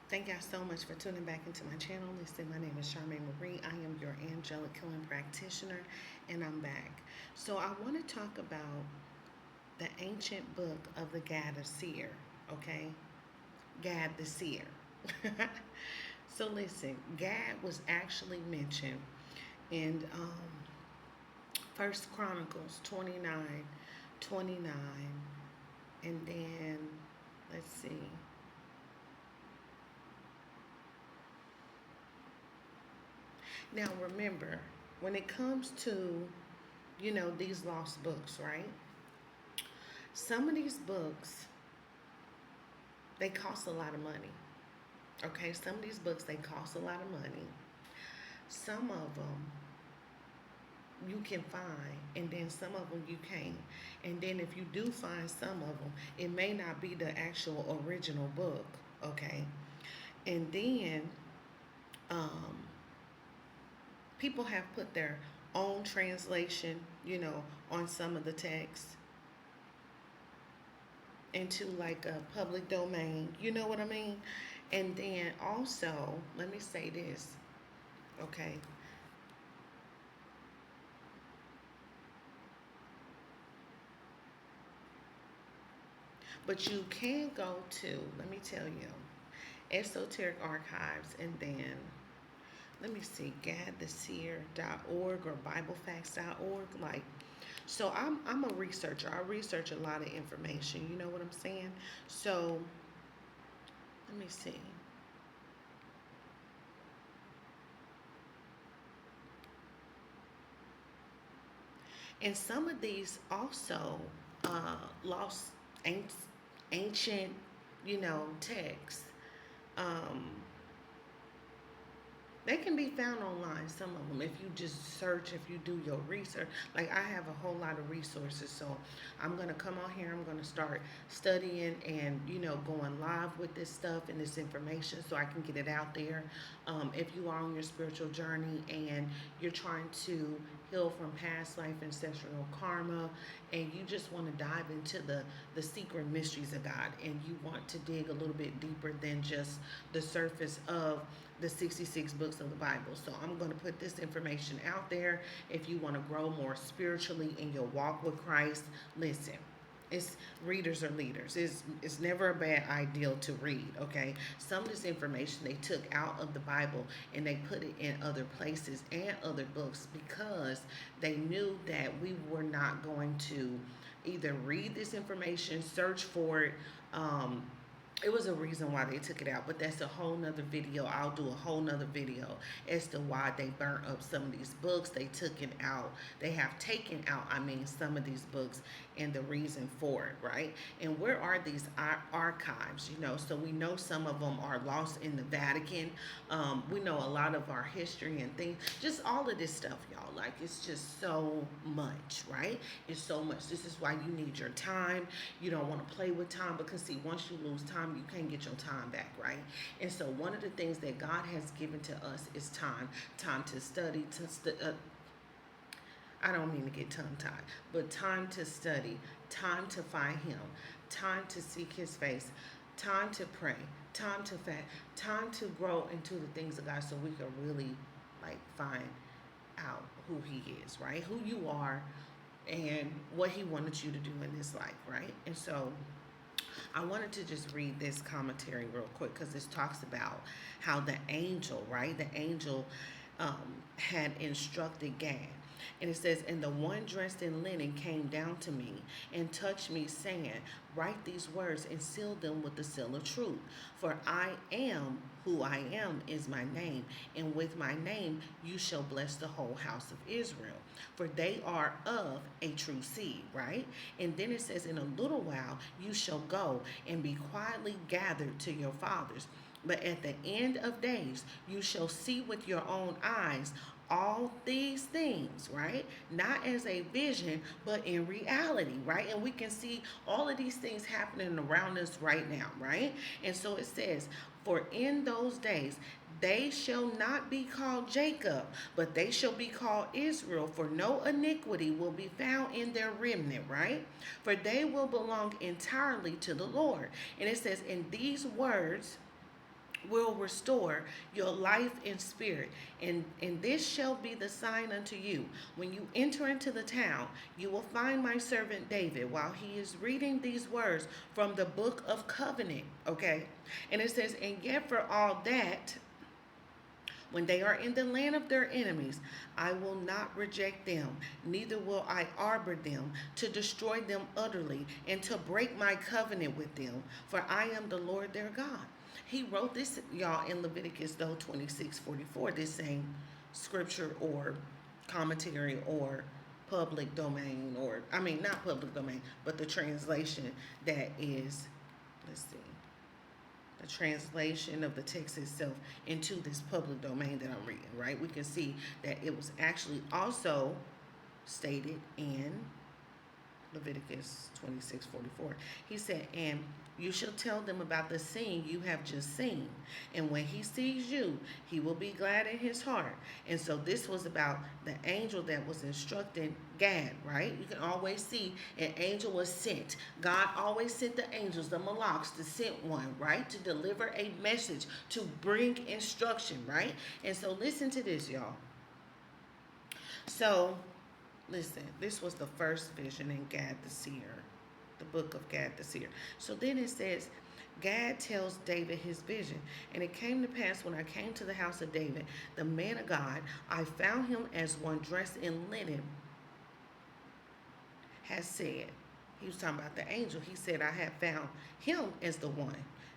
Thank y'all so much for tuning back into my channel. Listen, my name is Charmaine Marie. I am your angelic healing practitioner, and I'm back. So I want to talk about the ancient book of the Gad of Seer, okay? Gad the Seer. So listen, Gad was actually mentioned in First Chronicles 29:29, and then let's see. Now remember, when it comes to, these lost books, right? Some of these books, they cost a lot of money. Okay, some of these books, they cost a lot of money. Some of them you can find, and then some of them you can't. And then if you do find some of them, it may not be the actual original book. Okay, and then um, people have put their own translation, on some of the text into like a public domain. You know what I mean? And then also, let me say this, okay? But you can go to, let me tell you, Esoteric Archives, and then let me see, gadtheseer.org or biblefacts.org. Like, so I'm a researcher. I research a lot of information. You know what I'm saying? So let me see. And some of these also lost ancient, texts. Um, They can be found online, some of them, if you just search, if you do your research. Like, I have a whole lot of resources, so I'm going to come on here, I'm going to start studying and, going live with this stuff and this information so I can get it out there. If you are on your spiritual journey and you're trying to heal from past life ancestral karma, and you just want to dive into the secret mysteries of God, and you want to dig a little bit deeper than just the surface of the 66 books of the Bible. So I'm going to put this information out there. If you want to grow more spiritually in your walk with Christ, listen. It's readers are leaders. It's never a bad ideal to read, okay? Some of this information they took out of the Bible and they put it in other places and other books because they knew that we were not going to either read this information, search for it, it was a reason why they took it out, but that's a whole nother video. I'll do a whole nother video as to why they burnt up some of these books. They took it out. They have taken out, some of these books and the reason for it, right? And where are these archives, So we know some of them are lost in the Vatican. We know a lot of our history and things, just all of this stuff, y'all. Like, it's just so much, right? It's so much. This is why you need your time. You don't want to play with time because, see, once you lose time, you can't get your time back, right? And so one of the things that God has given to us is time to study, I don't mean to get tongue tied, but time to study, time to find Him, time to seek His face, time to pray, time to fast, time to grow into the things of God so we can really like find out who He is, right? Who you are and what He wanted you to do in this life, right? And so I wanted to just read this commentary real quick because this talks about how the angel, right? The angel had instructed Gad. And it says, and the one dressed in linen came down to me and touched me, saying, write these words and seal them with the seal of truth. For I am who I am is my name, and with my name you shall bless the whole house of Israel. For they are of a true seed, right? And then it says, in a little while you shall go and be quietly gathered to your fathers. But at the end of days you shall see with your own eyes all these things, right? Not as a vision, but in reality, right? And we can see all of these things happening around us right now, right? And so it says, for in those days they shall not be called Jacob, but they shall be called Israel, for no iniquity will be found in their remnant, right? For they will belong entirely to the Lord. And it says, in these words will restore your life and spirit. And this shall be the sign unto you. When you enter into the town, you will find my servant David while he is reading these words from the book of covenant. Okay? And it says, and yet for all that, when they are in the land of their enemies, I will not reject them, neither will I arbor them to destroy them utterly and to break my covenant with them, for I am the Lord their God. He wrote this, y'all, in Leviticus, though, 26:44, this same scripture or commentary or public domain, or, I mean, not public domain, but the translation that is, let's see, the translation of the text itself into this public domain that I'm reading, right? We can see that it was actually also stated in Leviticus 26:44. He said, and you shall tell them about the scene you have just seen. And when he sees you, he will be glad in his heart. And so this was about the angel that was instructing Gad, right? You can always see an angel was sent. God always sent the angels, the malaks, the sent one, right? To deliver a message, to bring instruction, right? And so listen to this, y'all. So listen, this was the first vision in Gad the seer, the book of Gad the seer. So then it says, Gad tells David his vision. And it came to pass when I came to the house of David, the man of God, I found him as one dressed in linen has said. He was talking about the angel. He said, I have found him as the one.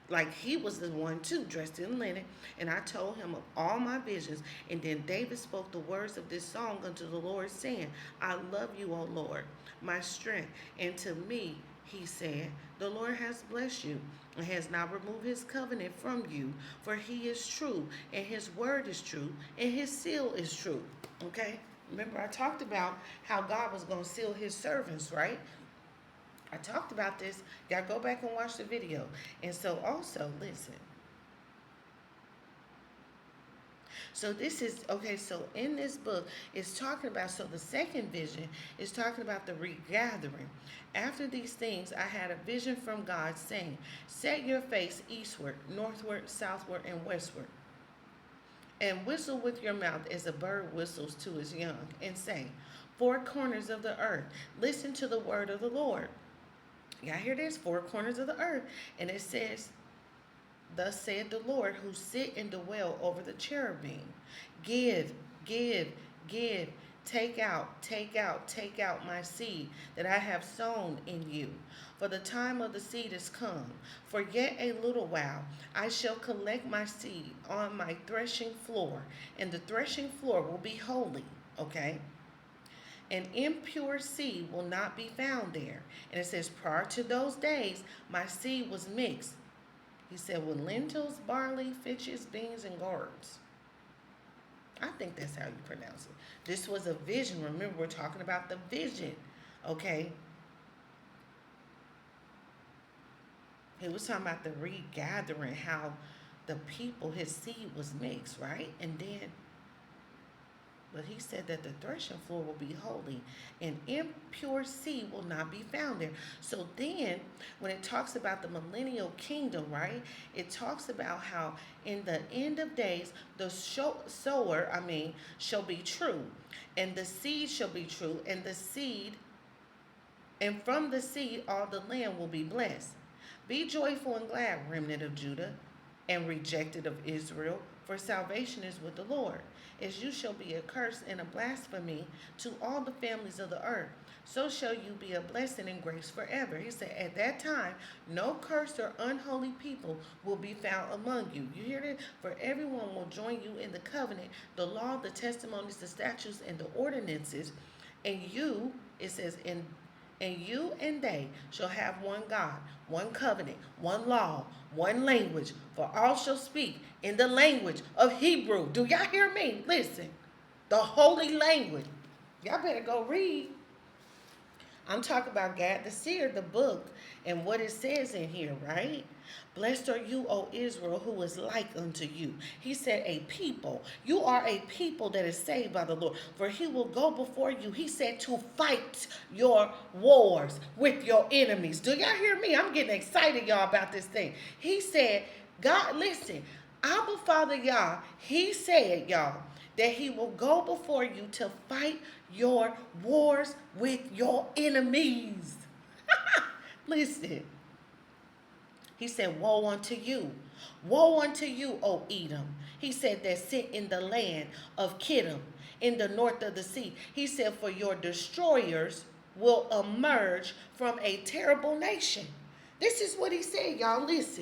Like he was the one too, dressed in linen. And I told him of all my visions. And then David spoke the words of this song unto the Lord, saying, I love you, O Lord, my strength. And to me, he said, the Lord has blessed you and has not removed his covenant from you, for he is true, and his word is true, and his seal is true. Okay? Remember, I talked about how God was going to seal his servants, right? I talked about this. Y'all go back and watch the video. And so also, listen. So this is, okay, so in this book, it's talking about, so the second vision is talking about the regathering. After these things, I had a vision from God saying, set your face eastward, northward, southward, and westward. And whistle with your mouth as a bird whistles to his young, and say, four corners of the earth, listen to the word of the Lord. Y'all hear this? Four corners of the earth. And it says, thus saith the Lord, who sit and dwell over the cherubim. Give, give, give. Take out, take out, take out my seed that I have sown in you. For the time of the seed is come. For yet a little while I shall collect my seed on my threshing floor, and the threshing floor will be holy. Okay? An impure seed will not be found there. And it says, prior to those days, my seed was mixed. He said, with lentils, barley, fishes, beans, and gourds. I think that's how you pronounce it. This was a vision. Remember, we're talking about the vision. Okay? He was talking about the regathering, how the people, his seed was mixed, right? And then, but he said that the threshing floor will be holy, and impure seed will not be found there. So then, when it talks about the millennial kingdom, right, it talks about how in the end of days, the sower, shall be true, and the seed shall be true, and the seed, and from the seed all the land will be blessed. Be joyful and glad, remnant of Judah, and rejected of Israel, for salvation is with the Lord. As you shall be a curse and a blasphemy to all the families of the earth, so shall you be a blessing and grace forever. He said, at that time, no cursed or unholy people will be found among you. You hear that? For everyone will join you in the covenant, the law, the testimonies, the statutes, and the ordinances. And you, it says, and you and they shall have one God, one covenant, one law, one language, for all shall speak in the language of Hebrew. Do y'all hear me? Listen, the holy language. Y'all better go read. I'm talking about Gad the seer, the book, and what it says in here, right? Blessed are you, O Israel, who is like unto you. He said, a people. You are a people that is saved by the Lord, for he will go before you. He said to fight your wars with your enemies. Do y'all hear me? I'm getting excited, y'all, about this thing. He said, God, listen, Abba Father, y'all, he said, y'all, that he will go before you to fight your wars with your enemies. Listen, he said, woe unto you. Woe unto you, O Edom. He said, that sit in the land of Kittim, in the north of the sea. He said, for your destroyers will emerge from a terrible nation. This is what he said, y'all. Listen.